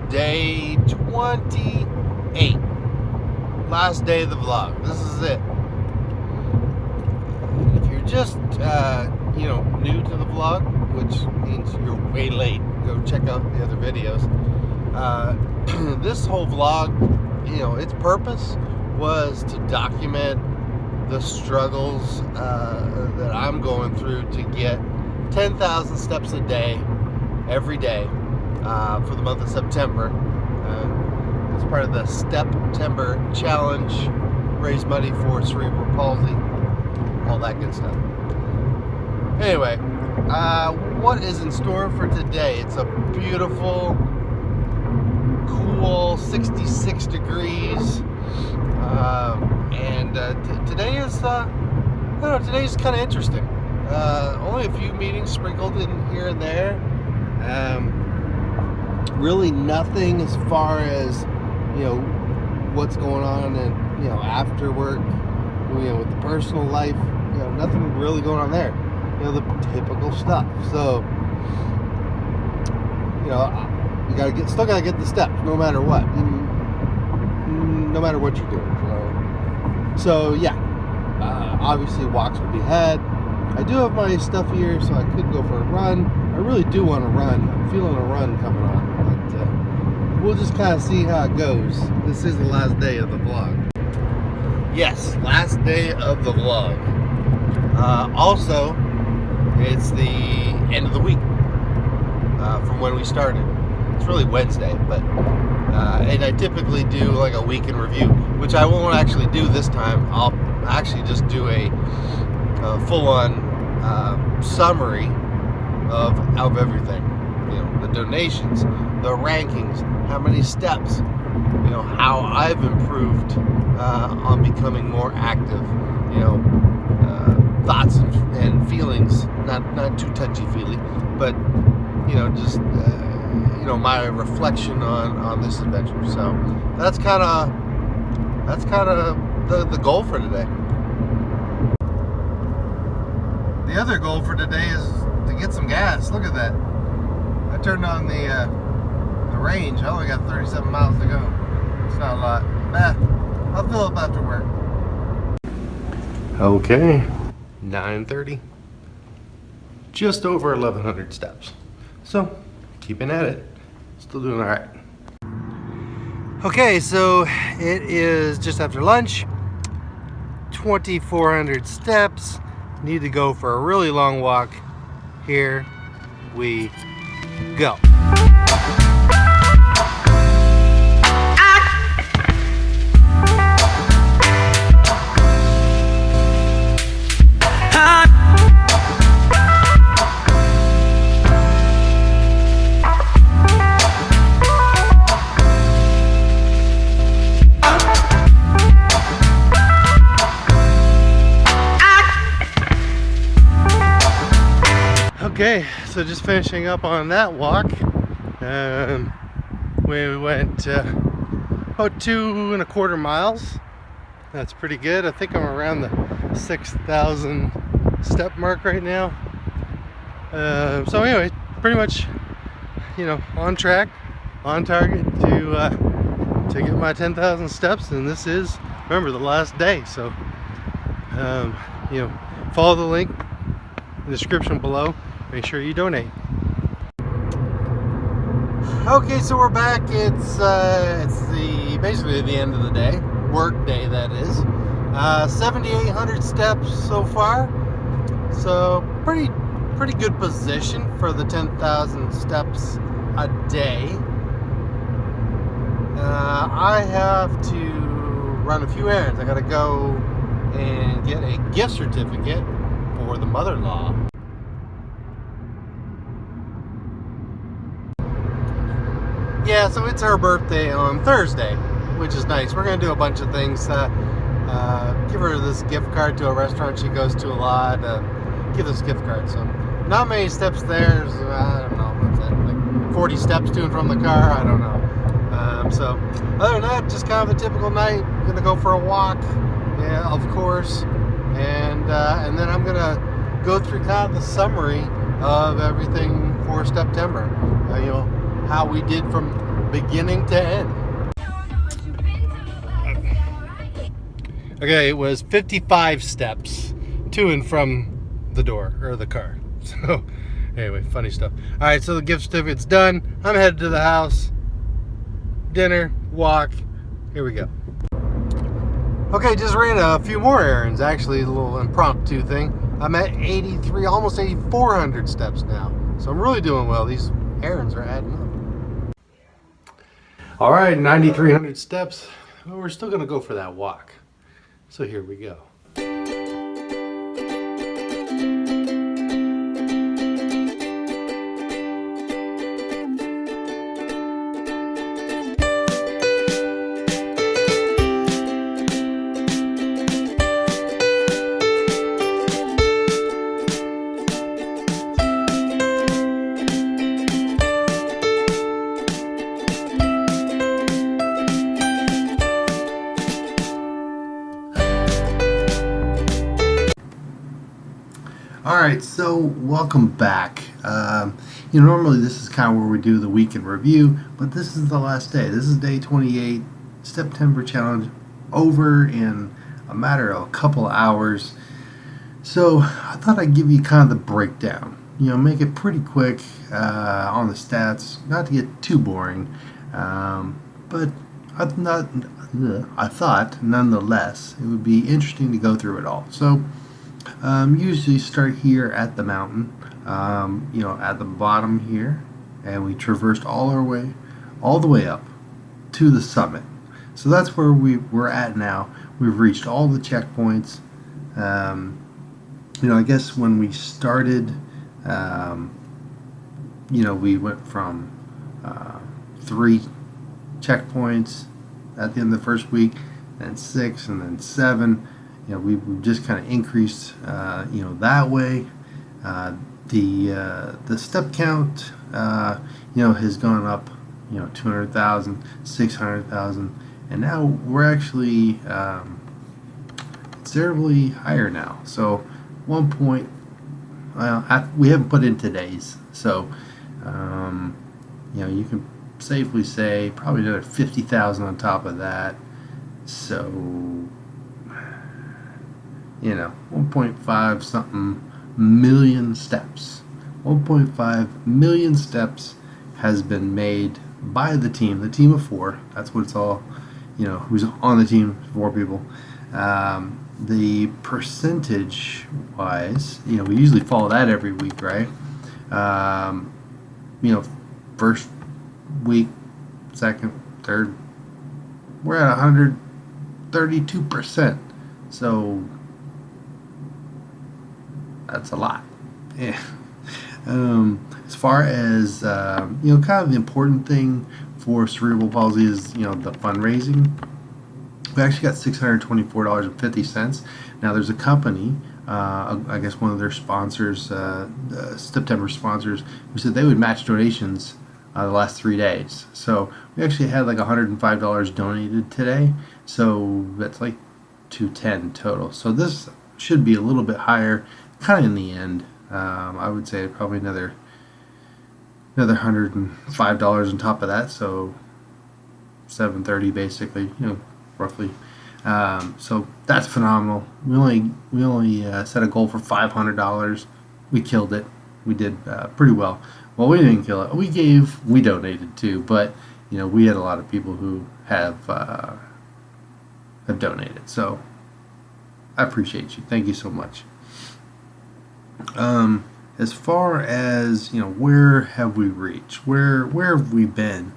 day 28. Last day of the vlog. This is it. If you're just, new to the vlog, which means you're way late, go check out the other videos. This whole vlog, its purpose was to document the struggles that I'm going through to get 10,000 steps a day, every day, for the month of September. It's part of the Step-tember challenge, raise money for cerebral palsy, all that good stuff. Anyway, what is in store for today? It's a beautiful, cool 66 degrees, and today is today's kind of interesting. Only a few meetings sprinkled in here and there. Really nothing as far as what's going on and after work, with the personal life. Nothing really going on there. The typical stuff. So you still gotta get the steps, no matter what, no matter what you're doing. So yeah, obviously walks will be had. I do have my stuff here, so I could go for a run. I really do want to run. I'm feeling a run coming on, but we'll just kind of see how it goes. This is the last day of the vlog. Yes, last day of the vlog. Also, it's the end of the week from when we started. It's really Wednesday, but and I typically do like a week in review, which I won't actually do this time. I'll actually just do a full-on summary of everything. The donations, the rankings, how many steps, how I've improved on becoming more active, thoughts and feelings, not too touchy-feely, but just my reflection on this adventure. So that's kind of the goal for today. The other goal for today is to get some gas. Look at that. I turned on the range. I only got 37 miles to go. It's not a lot. I'll fill up after work. Okay, 9:30. Just over 1,100 steps. So, keeping at it. Still doing all right. Okay, so it is just after lunch. 2,400 steps. Need to go for a really long walk. Here we go. Okay, so just finishing up on that walk. We went about 2.25 miles. That's pretty good. I think I'm around the 6,000 step mark right now. So anyway, pretty much, on track, on target to get my 10,000 steps. And this is, remember, the last day. So, follow the link in the description below. Make sure you donate. Okay, so we're back. It's basically the end of the day, work day that is. 7,800 steps so far. So pretty good position for the 10,000 steps a day. I have to run a few errands. I gotta go and get a gift certificate for the mother-in-law. Yeah, so it's her birthday on Thursday, which is nice. We're going to do a bunch of things. Give her this gift card to a restaurant she goes to a lot. Give this gift card. So, not many steps there. I don't know, what's that, like 40 steps to and from the car? I don't know. So, other than that, just kind of a typical night. Going to go for a walk, yeah, of course. And then I'm going to go through kind of the summary of everything for Step-tember. How we did from beginning to end. Okay, it was 55 steps to and from the door, or the car. So, anyway, funny stuff. Alright, so the gift certificate's done. I'm headed to the house. Dinner, walk. Here we go. Okay, just ran a few more errands. Actually, a little impromptu thing. I'm at 83, almost 8,400 steps now. So I'm really doing well. These errands are adding up. Alright, 9,300 steps. Well, we're still going to go for that walk. So here we go. Alright, so welcome back. Normally this is kind of where we do the week in review, but this is the last day. This is day 28, Step-tember challenge over in a matter of a couple of hours. So I thought I'd give you kind of the breakdown. Make it pretty quick on the stats, not to get too boring, but I thought nonetheless it would be interesting to go through it all. So usually start here at the mountain, at the bottom here, and we traversed all the way up to the summit. So that's where we're at now. We've reached all the checkpoints. I guess when we started, we went from 3 checkpoints at the end of the first week, then 6, and then 7. We've just kind of increased, that way. The step count, has gone up, 200,000, 600,000, and now we're actually considerably higher now. So we haven't put in today's, so you can safely say probably another 50,000 on top of that. So 1.5 something million steps. 1.5 million steps has been made by the team of 4. That's what it's all, who's on the team, 4 people. The percentage wise, we usually follow that every week, right? First week, second, third, we're at 132%. So that's a lot. Yeah. As far as kind of the important thing for cerebral palsy is the fundraising. We actually got $624.50. Now there's a company, I guess one of their sponsors, Step-tember sponsors, who said they would match donations the last 3 days. So we actually had like $105 donated today. So that's like $210 total. So this should be a little bit higher, kind of in the end. I would say probably another $105 on top of that. So $730 basically, roughly. So that's phenomenal. We only set a goal for $500. We killed it. We did pretty well. Well, we didn't kill it. We donated too, but we had a lot of people who have donated. So I appreciate you. Thank you so much. As far as where have we reached? Where have we been?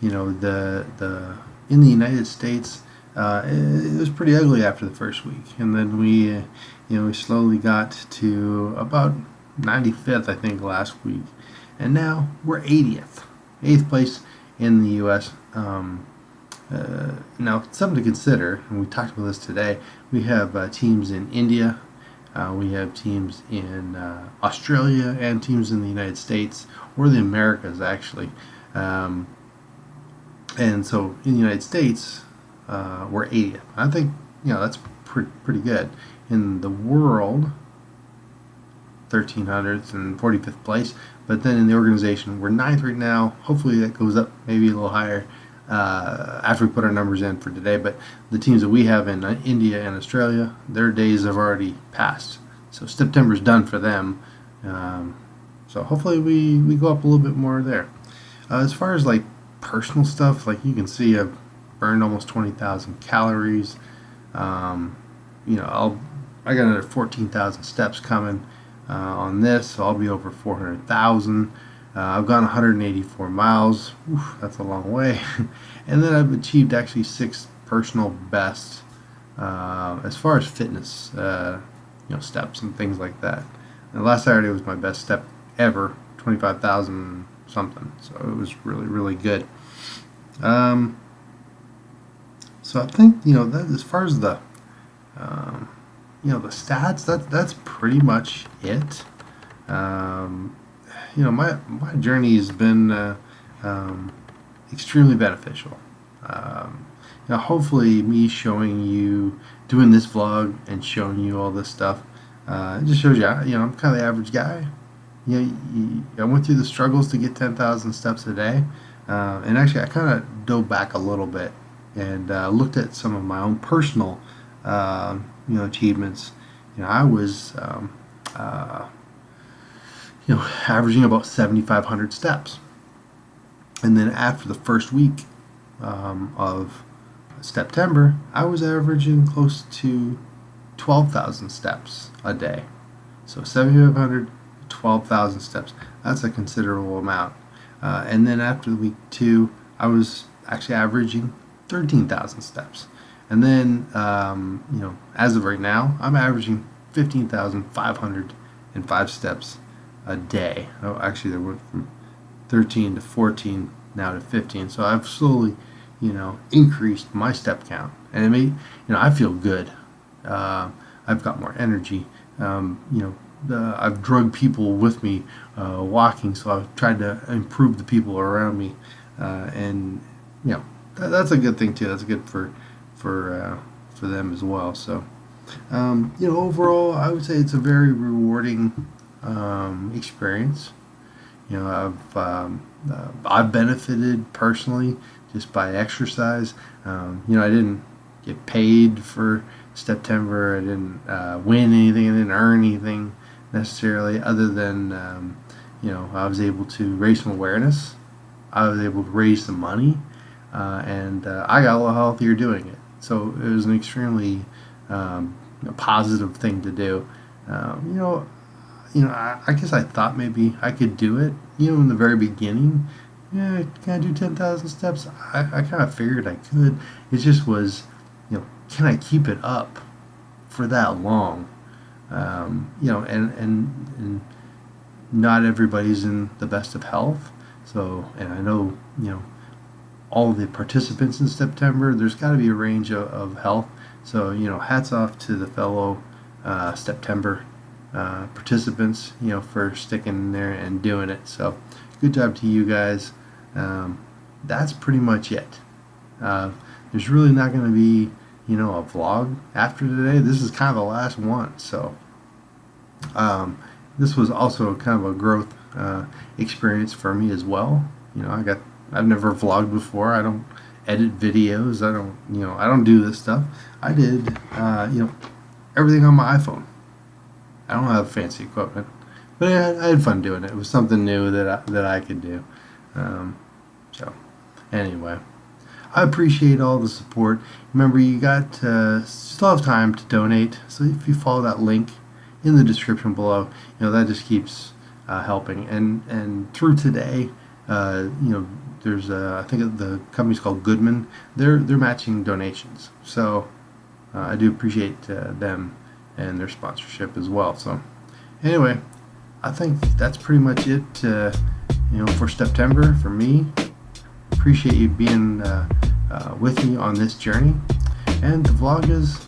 In the United States, it was pretty ugly after the first week, and then we slowly got to about 95th, I think, last week, and now we're 8th place in the U.S. Now, something to consider, and we talked about this today. We have teams in India, we have teams in Australia, and teams in the United States, or the Americas, actually. And so in the United States, we're 80th. I think that's pretty good. In the world, 1300th and 45th place. But then in the organization, we're 9th right now. Hopefully that goes up maybe a little higher after we put our numbers in for today. But the teams that we have in India and Australia, their days have already passed. So Step-tember's done for them. So hopefully we go up a little bit more there. As far as like personal stuff, like you can see I've burned almost 20,000 calories. You know, I got another 14,000 steps coming on this, so I'll be over 400,000. I've gone 184 miles. Oof, that's a long way. And then I've achieved actually 6 personal bests as far as fitness, you know, steps and things like that. And last Saturday was my best step ever, 25,000 something. So it was really, really good. So I think, you know, that as far as the you know, the stats, that's pretty much it. You know, my journey has been extremely beneficial. You know, hopefully me showing you, doing this vlog and showing you all this stuff, it just shows you, you know, I'm kind of the average guy. You know, I went through the struggles to get 10,000 steps a day, and actually I kind of dove back a little bit and looked at some of my own personal you know, achievements. You know, I was you know, averaging about 7,500 steps, and then after the first week of Step-tember, I was averaging close to 12,000 steps a day. So 7,500, 12,000 steps. That's a considerable amount. And then after week 2, I was actually averaging 13,000 steps. And then, you know, as of right now, I'm averaging 15,505 steps a day. Oh, actually, they went from 13 to 14, now to 15. So I've slowly, you know, increased my step count, and it made, you know, I feel good. I've got more energy. You know, I've drugged people with me walking, so I've tried to improve the people around me, and you know, that's a good thing too. That's good for them as well. So, you know, overall, I would say it's a very rewarding experience. You know, I've benefited personally just by exercise. You know, I didn't get paid for Step-tember. I didn't win anything. I didn't earn anything necessarily, other than you know, I was able to raise some awareness. I was able to raise some money, and I got a little healthier doing it. So it was an extremely positive thing to do. You know, I guess I thought maybe I could do it. You know, in the very beginning, yeah, can I do 10,000 steps? I kind of figured I could. It just was, you know, can I keep it up for that long? You know, and not everybody's in the best of health. So, and I know, you know, all the participants in Step-tember, there's got to be a range of health. So, you know, hats off to the fellow Step-tember participants, you know, for sticking in there and doing it. So, good job to you guys. That's pretty much it. There's really not going to be, you know, a vlog after today. This is kind of the last one. So, this was also kind of a growth experience for me as well. You know, I've never vlogged before. I don't edit videos. I don't do this stuff. I did, you know, everything on my iPhone. I don't have fancy equipment, but I had fun doing it. It was something new that I could do. So, anyway, I appreciate all the support. Remember, you still have time to donate. So if you follow that link in the description below, you know, that just keeps helping. And through today, you know, there's I think the company's called Goodman. They're matching donations. So I do appreciate them and their sponsorship as well. So anyway, I think that's pretty much it. You know, for Step-tember, for me. Appreciate you being with me on this journey. And the vlog is